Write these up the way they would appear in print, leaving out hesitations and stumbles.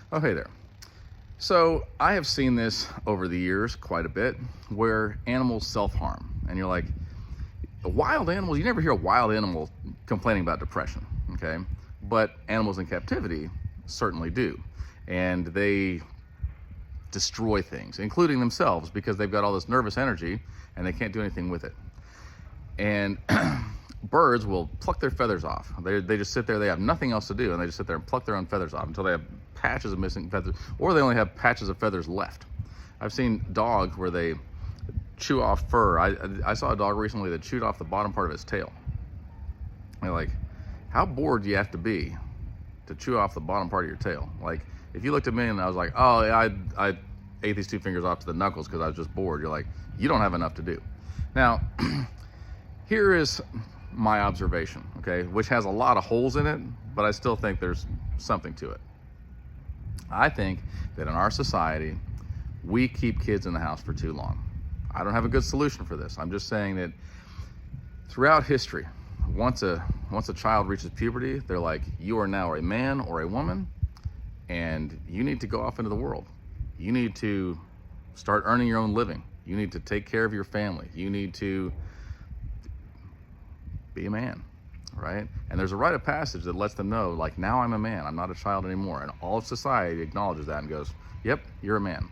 Oh, hey there. So I have seen this over the years quite a bit where animals self-harm. And you're like, wild animals, you never hear a wild animal complaining about depression, okay? But animals in captivity certainly do. And they destroy things, including themselves, because they've got all this nervous energy and they can't do anything with it. And birds will pluck their feathers off. They just sit there, they have nothing else to do, and they just sit there and pluck their own feathers off until they have patches of missing feathers, or they only have patches of feathers left. I've seen dogs where they chew off fur. I saw a dog recently that chewed off the bottom part of his tail. You're like, how bored do you have to be to chew off the bottom part of your tail? Like, if you looked at me and I was like, oh, yeah, I ate these two fingers off to the knuckles because I was just bored, you're like, you don't have enough to do. Now, here is my observation, okay, which has a lot of holes in it, but I still think there's something to it. I think that in our society, we keep kids in the house for too long. I don't have a good solution for this. I'm just saying that throughout history, once a child reaches puberty, they're like, you are now a man or a woman, and you need to go off into the world. You need to start earning your own living. You need to take care of your family. You need to be a man, right? And there's a rite of passage that lets them know, like, now I'm a man, I'm not a child anymore. And all of society acknowledges that and goes, yep, you're a man.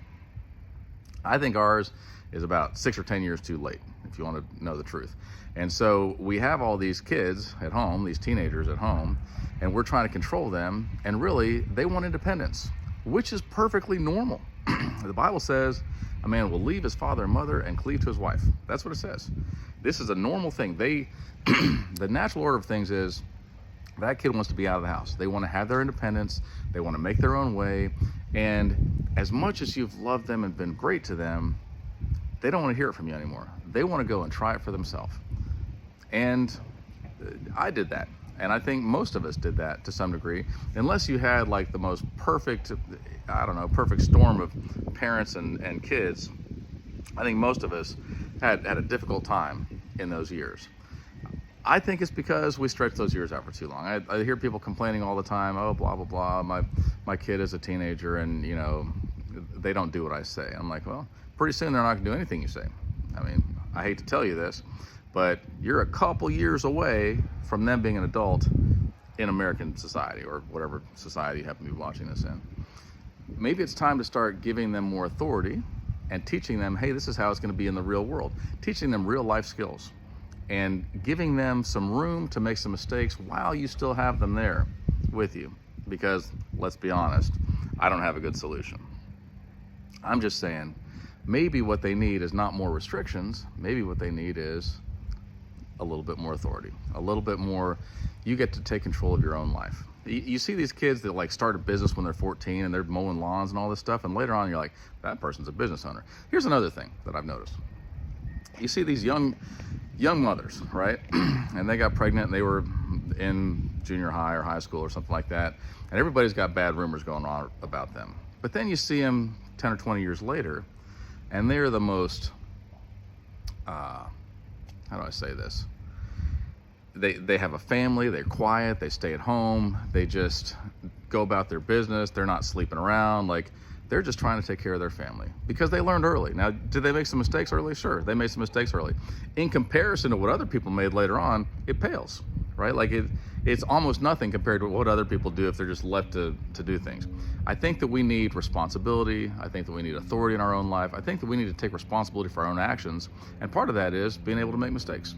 I think ours is about 6 or 10 years too late, if you want to know the truth. And so we have all these kids at home, these teenagers at home, and we're trying to control them, and really, they want independence, which is perfectly normal. The Bible says a man will leave his father and mother and cleave to his wife. That's what it says. This is a normal thing. The natural order of things is that kid wants to be out of the house. They want to have their independence. They want to make their own way. And as much as you've loved them and been great to them, they don't want to hear it from you anymore. They want to go and try it for themselves. And I did that. And I think most of us did that to some degree, unless you had like the most perfect, perfect storm of parents and kids. I think most of us had a difficult time in those years. I think it's because we stretched those years out for too long. I hear people complaining all the time, oh, blah, blah, blah, my kid is a teenager and, they don't do what I say. I'm like, well, pretty soon they're not gonna do anything you say. I mean, I hate to tell you this, but you're a couple years away from them being an adult in American society or whatever society you happen to be watching this in. Maybe it's time to start giving them more authority and teaching them, hey, this is how it's going to be in the real world. Teaching them real life skills and giving them some room to make some mistakes while you still have them there with you. Because let's be honest, I don't have a good solution. I'm just saying, maybe what they need is not more restrictions. Maybe what they need is a little bit more authority, a little bit more, you get to take control of your own life. You see these kids that like start a business when they're 14 and they're mowing lawns and all this stuff, and later on you're like, that person's a business owner. Here's another thing that I've noticed. You see these young mothers, right? And they got pregnant and they were in junior high or high school or something like that, and everybody's got bad rumors going on about them. But then you see them 10 or 20 years later, and they're the most, how do I say this? They have a family, they're quiet, they stay at home, they just go about their business, they're not sleeping around, like they're just trying to take care of their family because they learned early. Now, did they make some mistakes early? Sure, they made some mistakes early. In comparison to what other people made later on, it pales, right? Like it's almost nothing compared to what other people do if they're just left to do things. I think that we need responsibility. I think that we need authority in our own life. I think that we need to take responsibility for our own actions. And part of that is being able to make mistakes.